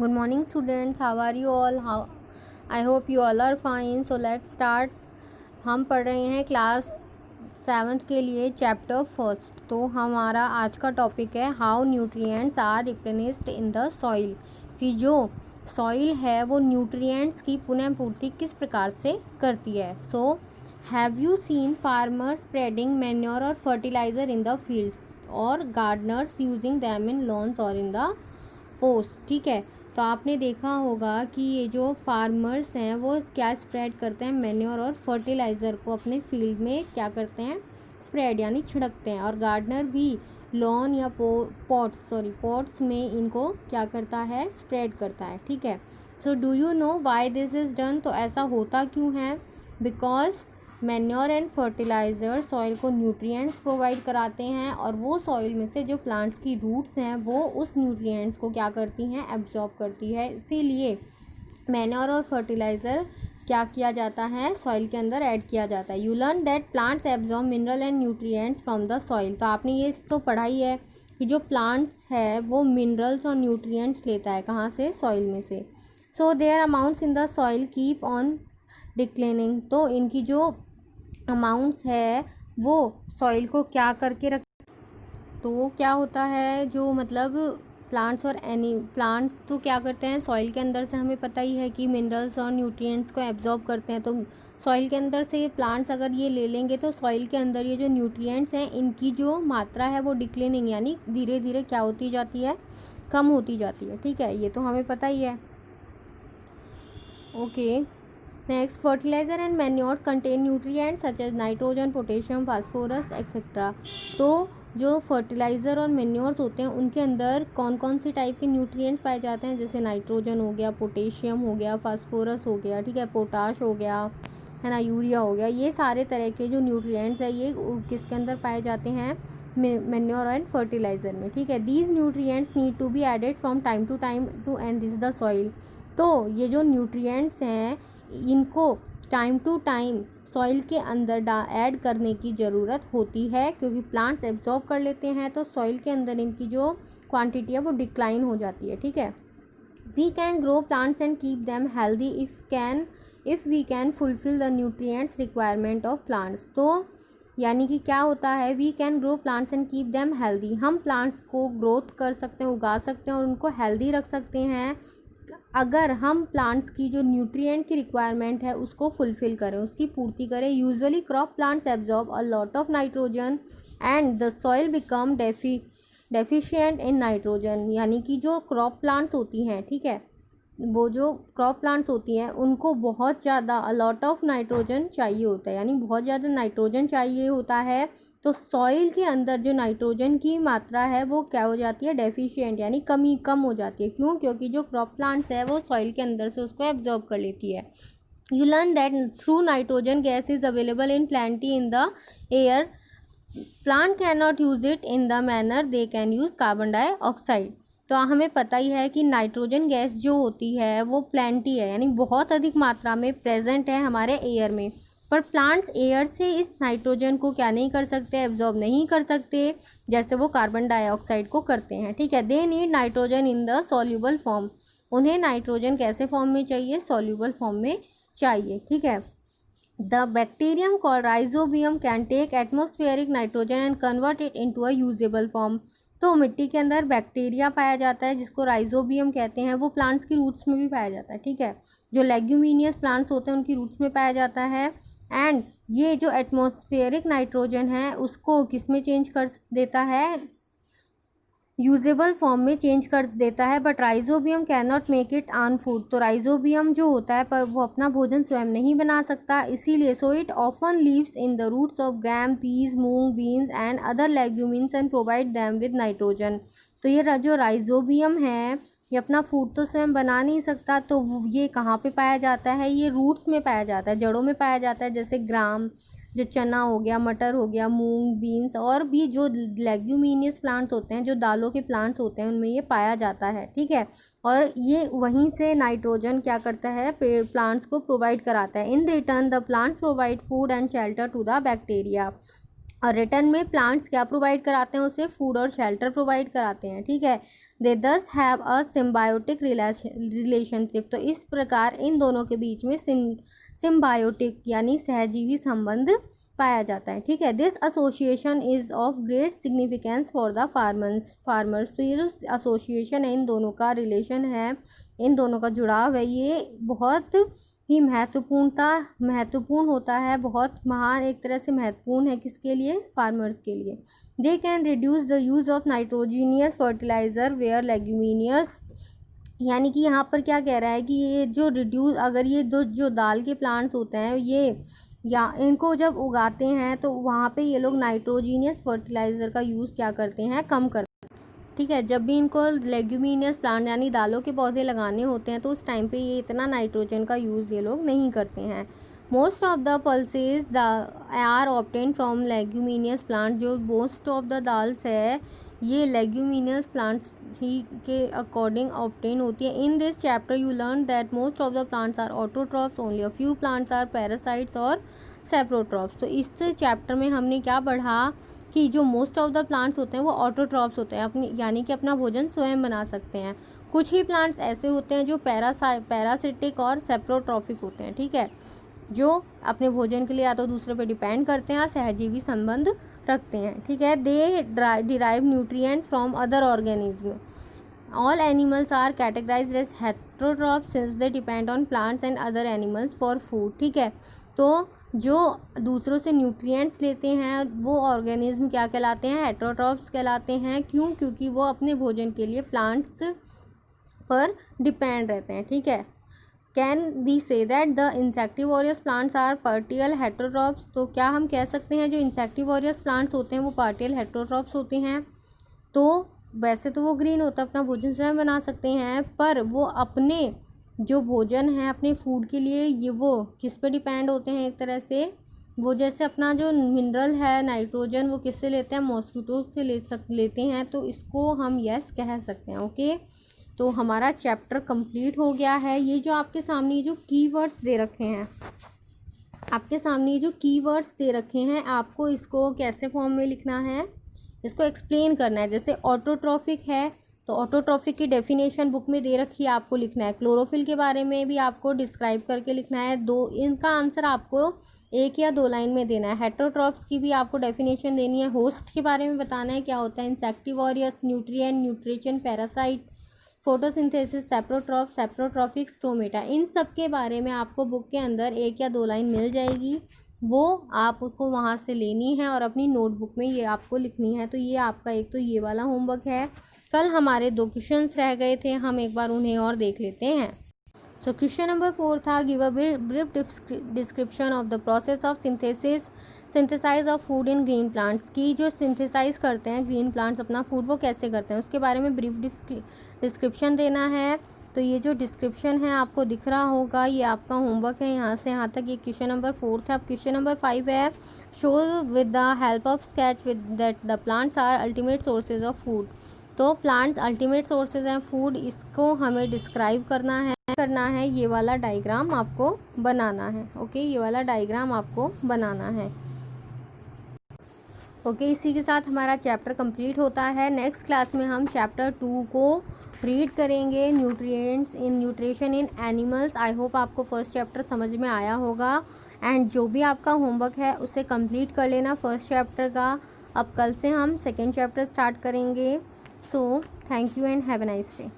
Good morning students, how are you all? I hope you all are fine. So let's start. हम पढ़ रहे हैं class 7th के लिए चैप्टर फर्स्ट। तो हमारा आज का टॉपिक है how nutrients are replenished in the soil, कि जो सॉइल है वो न्यूट्रिएंट्स की पुनः पूर्ति किस प्रकार से करती है। So have you seen farmers spreading manure और फर्टिलाइजर इन द फील्ड्स और gardeners using them in lawns और इन द पोस्ट। ठीक है, तो आपने देखा होगा कि ये जो फार्मर्स हैं वो क्या स्प्रेड करते हैं, मैन्योर और फर्टिलाइज़र को अपने फील्ड में क्या करते हैं, स्प्रेड यानी छिड़कते हैं। और गार्डनर भी लॉन या पॉट्स में इनको क्या करता है, स्प्रेड करता है। ठीक है, so do you know why this is done? तो ऐसा होता क्यों है? Because manure and fertiliser soil को न्यूट्रिएंट्स प्रोवाइड कराते हैं और वो सॉइल में से जो प्लांट्स की रूट्स हैं वो उस न्यूट्रिएंट्स को क्या करती हैं, एब्जॉर्ब करती है। इसीलिए मैन्योर और फर्टिलाइज़र क्या किया जाता है, सॉइल के अंदर ऐड किया जाता है। You learn that plants absorb mineral and nutrients from the soil. तो आपने ये तो पढ़ा ही है कि जो प्लांट्स है वो मिनरल्स और न्यूट्रिएंट्स लेता है, कहाँ से, सॉइल में से। So their amounts in the soil keep on declining. तो इनकी जो अमाउंट्स है वो सॉइल को क्या करके रख, तो क्या होता है, जो मतलब प्लांट्स और प्लांट्स तो क्या करते हैं, सॉइल के अंदर से हमें पता ही है कि मिनरल्स और न्यूट्रिएंट्स को एब्जॉर्ब करते हैं। तो सॉइल के अंदर से प्लांट्स अगर ये ले लेंगे तो सॉइल के अंदर ये जो न्यूट्रिएंट्स हैं इनकी जो मात्रा है वो डिक्लाइनिंग यानी धीरे धीरे क्या होती जाती है, कम होती जाती है। ठीक है, ये तो हमें पता ही है। Okay, next, fertilizer and manure contain nutrients such as nitrogen, potassium, phosphorus etcetera. तो जो फर्टिलाइज़र और मैन्योर्स होते हैं उनके अंदर कौन कौन सी टाइप के न्यूट्रिएंट्स पाए जाते हैं, जैसे नाइट्रोजन हो गया, पोटेशियम हो गया, फास्फोरस हो गया, ठीक है, पोटाश हो गया, है ना, यूरिया हो गया। ये सारे तरह के जो न्यूट्रिएंट्स है ये किसके अंदर पाए जाते हैं, मैन्योर एंड फर्टिलाइज़र में। ठीक है, these nutrients need to be added from time to time to enrich the soil. तो ये जो न्यूट्रिएंट्स हैं इनको टाइम टू टाइम सॉइल के अंदर ऐड करने की ज़रूरत होती है, क्योंकि प्लांट्स एब्जॉर्ब कर लेते हैं तो सॉइल के अंदर इनकी जो क्वांटिटी है वो डिक्लाइन हो जाती है। ठीक है, we can grow plants and keep them healthy if we can fulfil the nutrients requirement of plants. तो यानी कि क्या होता है, we can grow plants and keep them healthy. हम प्लांट्स को ग्रोथ कर सकते हैं, उगा सकते हैं और उनको हेल्दी रख सकते हैं अगर हम प्लांट्स की जो न्यूट्रिएंट की रिक्वायरमेंट है उसको फुलफ़िल करें, उसकी पूर्ति करें। Usually crop plants absorb a lot of nitrogen and the soil become deficient in nitrogen. यानी कि जो क्रॉप प्लांट्स होती हैं, ठीक है, वो जो क्रॉप प्लांट्स होती हैं उनको बहुत ज़्यादा अ लॉट ऑफ नाइट्रोजन चाहिए होता है, यानी बहुत ज़्यादा नाइट्रोजन चाहिए होता है। तो सॉइल के अंदर जो नाइट्रोजन की मात्रा है वो क्या हो जाती है, डेफिशिएंट यानी कम हो जाती है। क्यों? क्योंकि जो क्रॉप प्लांट्स है वो सॉइल के अंदर से उसको एब्जॉर्ब कर लेती है। You learn that through nitrogen gas is available in plenty in the air, plant can not use it in the manner they can use carbon dioxide. तो हमें पता ही है कि नाइट्रोजन गैस जो होती है वो प्लेंटी है, यानी बहुत अधिक मात्रा में प्रेजेंट है हमारे एयर में, पर प्लांट्स एयर से इस नाइट्रोजन को क्या नहीं कर सकते, एब्जॉर्ब नहीं कर सकते, जैसे वो कार्बन डाइऑक्साइड को करते हैं। ठीक है, they need nitrogen in the soluble form. उन्हें नाइट्रोजन कैसे फॉर्म में चाहिए, सॉल्यूबल फॉर्म में चाहिए। ठीक है, the bacterium called rhizobium can take atmospheric nitrogen and convert it into a usable form. तो मिट्टी के अंदर बैक्टीरिया पाया जाता है जिसको राइजोबियम कहते हैं, वो प्लांट्स की रूट्स में भी पाया जाता है। ठीक है, जो लेग्यूमिनियस प्लांट्स होते हैं उनकी रूट्स में पाया जाता है। एंड ये जो एटमॉस्फेरिक नाइट्रोजन है उसको किस में चेंज कर देता है, यूजेबल फॉर्म में चेंज कर देता है। But rhizobium can not make it on food. तो राइजोबियम जो होता है पर वो अपना भोजन स्वयं नहीं बना सकता, इसीलिए so it often lives in the roots of gram, peas, मूंग, beans and other leguminous and provide them with nitrogen. तो ये जो राइजोबियम है ये अपना फूड तो स्वयं बना नहीं सकता, तो ये कहाँ पे पाया जाता है, ये रूट्स में पाया जाता है, जड़ों में पाया जाता है, जैसे ग्राम, जो चना हो गया, मटर हो गया, मूंग, बीन्स और भी जो लेग्यूमिनियस प्लांट्स होते हैं, जो दालों के प्लांट्स होते हैं, उनमें ये पाया जाता है। ठीक है, और ये वहीं से नाइट्रोजन क्या करता है, प्लांट्स को प्रोवाइड कराता है। In return the plants provide food and shelter to the bacteria. और रिटर्न में प्लांट्स क्या प्रोवाइड कराते हैं, उसे फूड और शेल्टर प्रोवाइड कराते हैं, ठीक है। दे दस हैव अ सिम्बायोटिक रिलेशनशिप, तो इस प्रकार इन दोनों के बीच में सिम्बायोटिक यानी सहजीवी संबंध पाया जाता है, ठीक है। This association is of great significance for the farmers, तो ये जो एसोसिएशन है, इन दोनों का रिलेशन है, इन दोनों का जुड़ाव है, ये बहुत ही महत्वपूर्ण होता है, बहुत महान एक तरह से महत्वपूर्ण है, किसके लिए, फार्मर्स के लिए। They can reduce the use of nitrogenous fertilizer where leguminous, यानी कि यहाँ पर क्या कह रहा है कि ये जो रिड्यूस, अगर ये दो जो दाल के प्लांट्स होते हैं ये या इनको जब उगाते हैं तो वहाँ पे ये लोग नाइट्रोजीनियस फर्टिलाइज़र का यूज़ क्या करते हैं, कम करते हैं, ठीक है। जब भी इनको लेग्यूमिनियस प्लांट यानी दालों के पौधे लगाने होते हैं तो उस टाइम पे ये इतना नाइट्रोजन का यूज़ ये लोग नहीं करते हैं। Most of the pulses are obtain from leguminous plant, जो मोस्ट ऑफ द दाल्स है ये लेग्यूमिनियस प्लांट्स ही के अकॉर्डिंग ऑब्टेन होती है। In this chapter you learn that most of the plants are autotrophs, only a few plants are parasites और saprotrophs. तो इस chapter में हमने क्या पढ़ा कि जो मोस्ट ऑफ द प्लांट्स होते हैं वो ऑटोट्रॉप्स होते हैं, अपनी यानी कि अपना भोजन स्वयं बना सकते हैं। कुछ ही प्लांट्स ऐसे होते हैं जो पैरासिटिक और सेप्रोट्रॉफिक होते हैं, ठीक है, जो अपने भोजन के लिए या तो दूसरे पे डिपेंड करते हैं या सहजीवी संबंध रखते हैं, ठीक है। They derive nutrient from other organism. All animals are categorised as heterotrophs since they depend on plants and other animals for food, ठीक है। तो जो दूसरों से न्यूट्रिएंट्स लेते हैं वो ऑर्गेनिज्म क्या कहलाते हैं, हेटेरोट्रॉप्स कहलाते हैं। क्यों, क्योंकि वो अपने भोजन के लिए प्लांट्स पर डिपेंड रहते हैं, ठीक है। Can we say that the insectivorous plants are partial heterotrophs, तो क्या हम कह सकते हैं जो इंसेक्टिवोरियस प्लांट्स होते हैं वो पार्टियल हेटेरोट्रॉप्स होते हैं। तो वैसे तो वो ग्रीन होता है, अपना भोजन स्वयं बना सकते हैं, पर वो अपने जो भोजन है अपने फूड के लिए ये वो किस पे डिपेंड होते हैं, एक तरह से वो जैसे अपना जो मिनरल है नाइट्रोजन वो किससे लेते हैं, मॉस्किटो से लेते हैं, तो इसको हम यस कह सकते हैं, ओके। तो हमारा चैप्टर कंप्लीट हो गया है। ये जो आपके सामने जो कीवर्ड्स दे रखे हैं, आपके सामने जो कीवर्ड्स दे रखे हैं, आपको इसको कैसे फॉर्म में लिखना है, इसको एक्सप्लेन करना है। जैसे ऑटोट्रॉफिक है तो ऑटोट्रॉफिक की डेफिनेशन बुक में दे रखी है, आपको लिखना है। क्लोरोफिल के बारे में भी आपको डिस्क्राइब करके लिखना है, इनका आंसर आपको 1 या 2 लाइन में देना है। हेटेरोट्रॉप्स की भी आपको डेफिनेशन देनी है। होस्ट के बारे में बताना है क्या होता है, insectivorous, nutrient, nutrition, parasite, photosynthesis, saprotrophic, stomata, इन सब के बारे में आपको बुक के अंदर 1 या 2 लाइन मिल जाएगी, वो आप उसको वहाँ से लेनी है और अपनी नोटबुक में ये आपको लिखनी है। तो ये आपका एक तो ये वाला होमवर्क है। कल हमारे 2 क्वेश्चंस रह गए थे, हम एक बार उन्हें और देख लेते हैं। सो क्वेश्चन नंबर 4 था, give a brief description of the process of synthesize of food in green plants, की जो सिंथेसाइज करते हैं ग्रीन प्लांट्स अपना फूड वो कैसे करते हैं उसके बारे में ब्रीफ डिस्क्रिप्शन देना है। तो ये जो डिस्क्रिप्शन है आपको दिख रहा होगा, ये आपका होमवर्क है यहाँ से यहाँ तक। ये क्वेश्चन नंबर 4 था। अब क्वेश्चन नंबर 5 है, show with the help of sketch with that the plants are ultimate sources of food. तो प्लांट्स अल्टीमेट सोर्सेज हैं फूड, इसको हमें डिस्क्राइब करना है। ये वाला डायग्राम आपको बनाना है, ओके, ये वाला डायग्राम आपको बनाना है, ओके। इसी के साथ हमारा चैप्टर कंप्लीट होता है। नेक्स्ट क्लास में हम चैप्टर 2 को रीड करेंगे, nutrition in animals. I hope आपको फर्स्ट चैप्टर समझ में आया होगा, एंड जो भी आपका होमवर्क है उसे कंप्लीट कर लेना फर्स्ट चैप्टर का। अब कल से हम सेकेंड चैप्टर स्टार्ट करेंगे। So thank you and have a nice day.